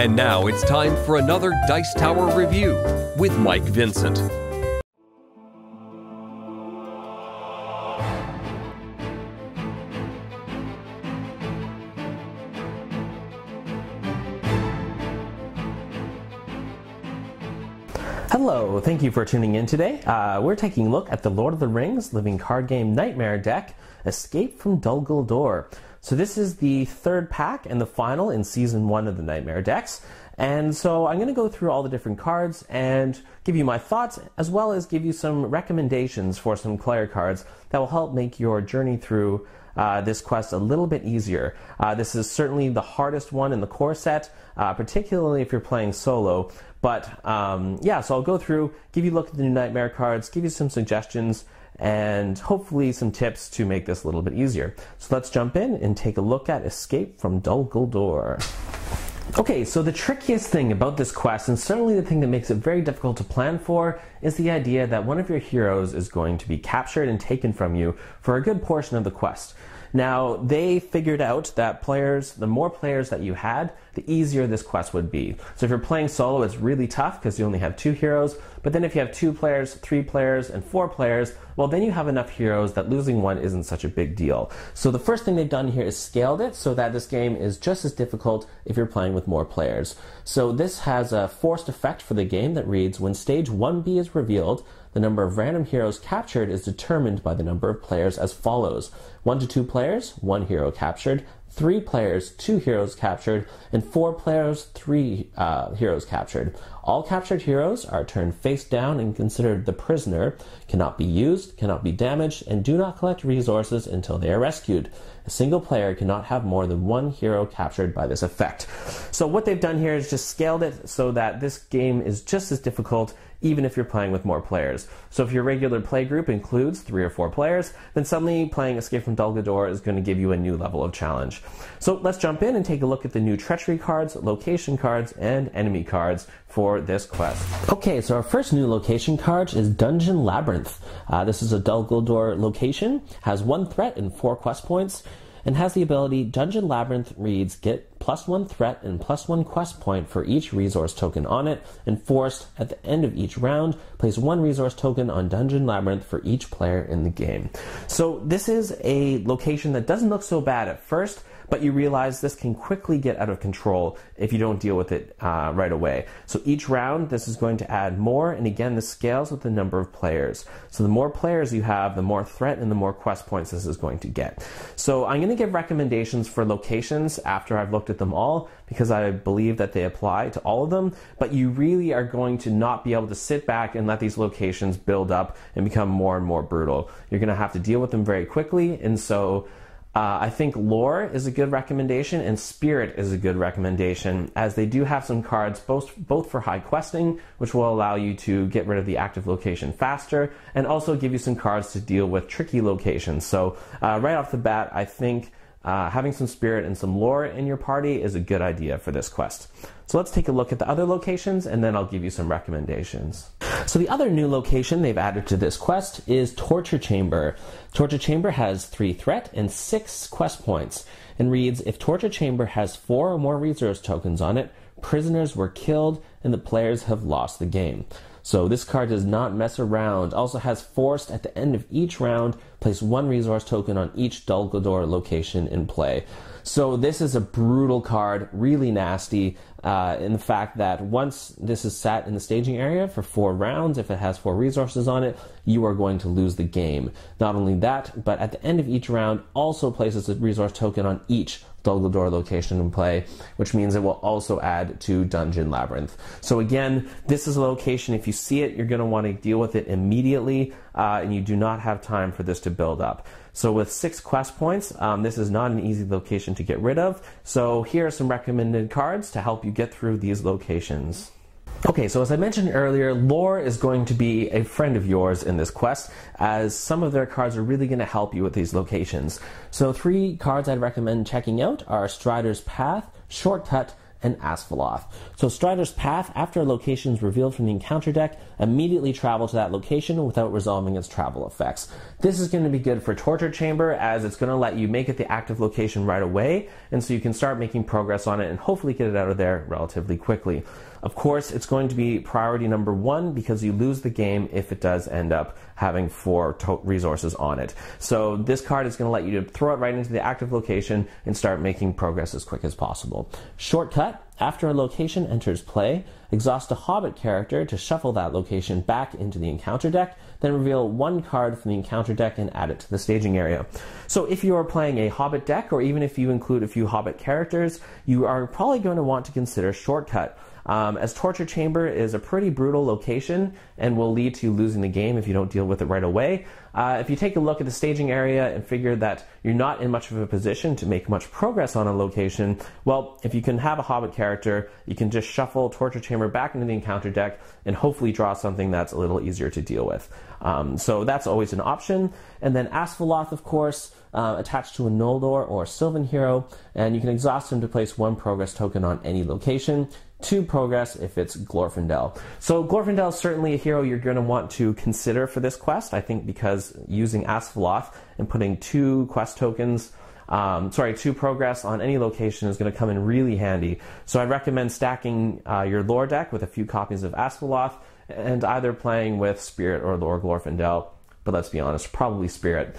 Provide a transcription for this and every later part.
And now it's time for another Dice Tower review with Mike Vincent. Hello, thank you for tuning in today. We're taking a look at the Lord of the Rings Living Card Game Nightmare deck, Escape from Dol Guldur. So this is the third pack and the final in Season 1 of the Nightmare decks. And so I'm going to go through all the different cards and give you my thoughts, as well as give you some recommendations for some player cards that will help make your journey through this quest a little bit easier. This is certainly the hardest one in the core set, particularly if you're playing solo. But yeah, so I'll go through, give you a look at the new Nightmare cards, give you some suggestions, and hopefully some tips to make this a little bit easier. So let's jump in and take a look at Escape from Dol Guldur. Okay, so the trickiest thing about this quest, and certainly the thing that makes it very difficult to plan for, is the idea that one of your heroes is going to be captured and taken from you for a good portion of the quest. Now, they figured out that the more players that you had, the easier this quest would be. So if you're playing solo, it's really tough because you only have 2 heroes. But then if you have 2 players, 3 players, and 4 players, well, then you have enough heroes that losing one isn't such a big deal. So the first thing they've done here is scaled it so that this game is just as difficult if you're playing with more players. So this has a forced effect for the game that reads, when stage 1B is revealed, the number of random heroes captured is determined by the number of players as follows. 1 to 2 players, 1 hero captured, 3 players, 2 heroes captured, and 4 players, 3 heroes captured. All captured heroes are turned face down and considered the prisoner, cannot be used, cannot be damaged, and do not collect resources until they are rescued. A single player cannot have more than 1 hero captured by this effect. So what they've done here is just scaled it so that this game is just as difficult even if you're playing with more players. So if your regular play group includes 3 or 4 players, then suddenly playing Escape from Dol Guldur is going to give you a new level of challenge. So let's jump in and take a look at the new treachery cards, location cards, and enemy cards for this quest. Okay, so our first new location card is Dungeon Labyrinth. This is a Dol Guldur location, has 1 threat and 4 quest points, and has the ability Dungeon Labyrinth reads get +1 threat and +1 quest point for each resource token on it, and forced at the end of each round, place 1 resource token on Dungeon Labyrinth for each player in the game. So this is a location that doesn't look so bad at first, but you realize this can quickly get out of control if you don't deal with it right away. So each round, this is going to add more, and again, this scales with the number of players. So the more players you have, the more threat and the more quest points this is going to get. So I'm going to give recommendations for locations after I've looked at them all, because I believe that they apply to all of them, but you really are going to not be able to sit back and let these locations build up and become more and more brutal. You're going to have to deal with them very quickly, and so I think Lore is a good recommendation, and Spirit is a good recommendation, as they do have some cards both for high questing, which will allow you to get rid of the active location faster, and also give you some cards to deal with tricky locations. So right off the bat, I think having some Spirit and some Lore in your party is a good idea for this quest. So let's take a look at the other locations, and then I'll give you some recommendations. So the other new location they've added to this quest is Torture Chamber. Torture Chamber has 3 threat and 6 quest points, and reads, if Torture Chamber has 4 or more resource tokens on it, prisoners were killed and the players have lost the game. So this card does not mess around. Also has forced at the end of each round, place 1 resource token on each Dol Guldur location in play. So this is a brutal card, really nasty, in the fact that once this is sat in the staging area for 4 rounds, if it has 4 resources on it, you are going to lose the game. Not only that, but at the end of each round, also places a resource token on each Dol Guldur location in play, which means it will also add to Dungeon Labyrinth. So again, this is a location, if you see it, you're going to want to deal with it immediately, and you do not have time for this to build up. So with 6 quest points, this is not an easy location to get rid of. So here are some recommended cards to help you get through these locations. Okay, so as I mentioned earlier, Lore is going to be a friend of yours in this quest, as some of their cards are really going to help you with these locations. So 3 cards I'd recommend checking out are Strider's Path, Shortcut, and Asphalloth. So Strider's path, after a location is revealed from the encounter deck, immediately travel to that location without resolving its travel effects. This is going to be good for Torture Chamber, as it's going to let you make it the active location right away, and so you can start making progress on it and hopefully get it out of there relatively quickly. Of course, it's going to be priority number 1 because you lose the game if it does end up having 4 resources on it. So this card is going to let you to throw it right into the active location and start making progress as quick as possible. Shortcut: after a location enters play, exhaust a Hobbit character to shuffle that location back into the encounter deck, then reveal 1 card from the encounter deck and add it to the staging area. So if you are playing a Hobbit deck, or even if you include a few Hobbit characters, you are probably going to want to consider Shortcut. As Torture Chamber is a pretty brutal location and will lead to you losing the game if you don't deal with it right away. If you take a look at the staging area and figure that you're not in much of a position to make much progress on a location, well, if you can have a Hobbit character, you can just shuffle Torture Chamber back into the encounter deck and hopefully draw something that's a little easier to deal with. So that's always an option. And then Asphalloth, of course, attached to a Noldor or Sylvan hero, and you can exhaust him to place 1 progress token on any location, 2 progress if it's Glorfindel. So Glorfindel is certainly a hero you're going to want to consider for this quest, I think, because using Asphalloth and putting 2 quest tokens, 2 progress on any location is going to come in really handy. So I'd recommend stacking your lore deck with a few copies of Asphalloth and either playing with Spirit or Lore Glorfindel, but let's be honest, probably Spirit.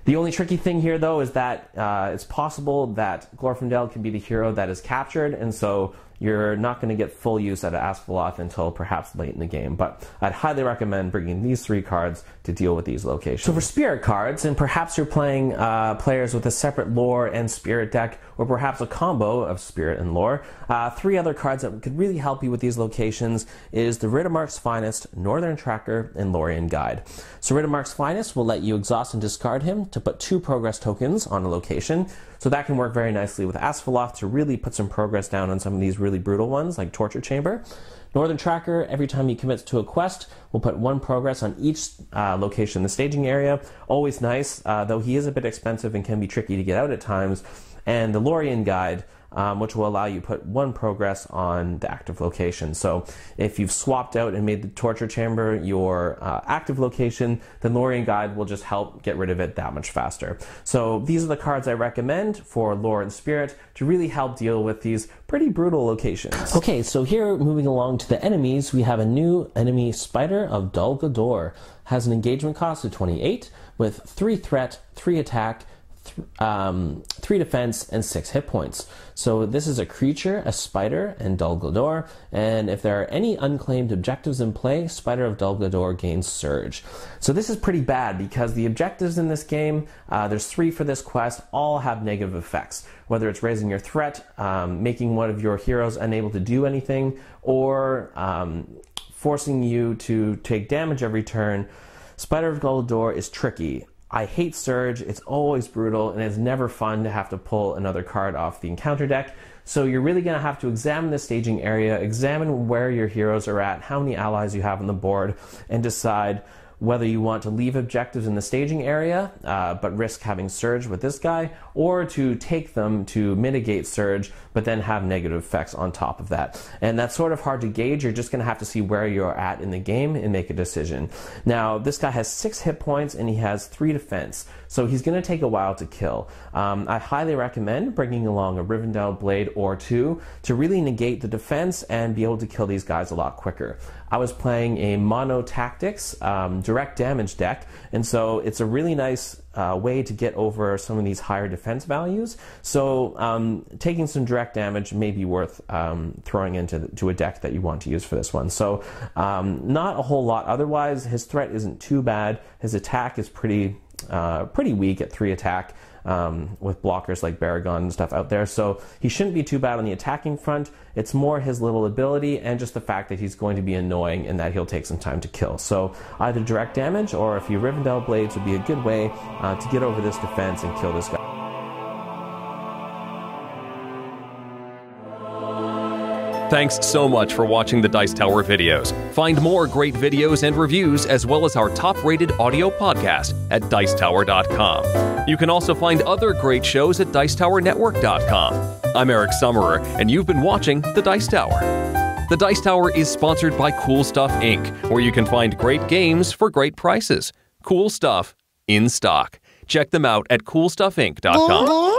The only tricky thing here, though, is that it's possible that Glorfindel can be the hero that is captured, and so you're not going to get full use out of Asphalloth until perhaps late in the game. But I'd highly recommend bringing these 3 cards to deal with these locations. So for Spirit cards, and perhaps you're playing players with a separate Lore and Spirit deck, or perhaps a combo of Spirit and Lore, 3 other cards that could really help you with these locations is the Riddermark's Finest, Northern Tracker, and Lorien Guide. So Riddermark's Finest will let you exhaust and discard him to put 2 progress tokens on a location. So that can work very nicely with Asphalloth to really put some progress down on some of these really brutal ones like Torture Chamber. Northern Tracker, every time he commits to a quest, will put 1 progress on each location in the staging area. Always nice, though he is a bit expensive and can be tricky to get out at times. And the Lorien Guide, which will allow you to put 1 progress on the active location. So if you've swapped out and made the Torture Chamber your active location, then Lorien Guide will just help get rid of it that much faster. So these are the cards I recommend for Lore and Spirit to really help deal with these pretty brutal locations. Okay, so here, moving along to the enemies, we have a new enemy, Spider of Dol Guldur. Has an engagement cost of 28 with 3 threat, 3 attack, 3 defense, and 6 hit points. So this is a creature, a spider, and Dol Guldur, and if there are any unclaimed objectives in play, Spider of Dol Guldur gains Surge. So this is pretty bad because the objectives in this game, there's 3 for this quest, all have negative effects. Whether it's raising your threat, making one of your heroes unable to do anything, or forcing you to take damage every turn, Spider of Dol Guldur is tricky. I hate Surge, it's always brutal, and it's never fun to have to pull another card off the encounter deck. So you're really going to have to examine the staging area, examine where your heroes are at, how many allies you have on the board, and decide whether you want to leave objectives in the staging area, but risk having Surge with this guy, or to take them to mitigate Surge, but then have negative effects on top of that. And that's sort of hard to gauge. You're just going to have to see where you're at in the game and make a decision. Now, this guy has 6 hit points and he has 3 defense, so he's going to take a while to kill. I highly recommend bringing along a Rivendell Blade or 2 to really negate the defense and be able to kill these guys a lot quicker. I was playing a Mono Tactics direct damage deck, and so it's a really nice way to get over some of these higher defense values. So taking some direct damage may be worth throwing into a deck that you want to use for this one. So not a whole lot otherwise. His threat isn't too bad. His attack is pretty weak at 3 attack. With blockers like Baragon and stuff out there, so he shouldn't be too bad on the attacking front. It's more his little ability and just the fact that he's going to be annoying and that he'll take some time to kill. So either direct damage or a few Rivendell Blades would be a good way to get over this defense and kill this guy. Thanks so much for watching the Dice Tower videos. Find more great videos and reviews, as well as our top-rated audio podcast at Dicetower.com. You can also find other great shows at Dicetowernetwork.com. I'm Eric Summerer, and you've been watching The Dice Tower. The Dice Tower is sponsored by Cool Stuff Inc., where you can find great games for great prices. Cool stuff in stock. Check them out at CoolStuffInc.com.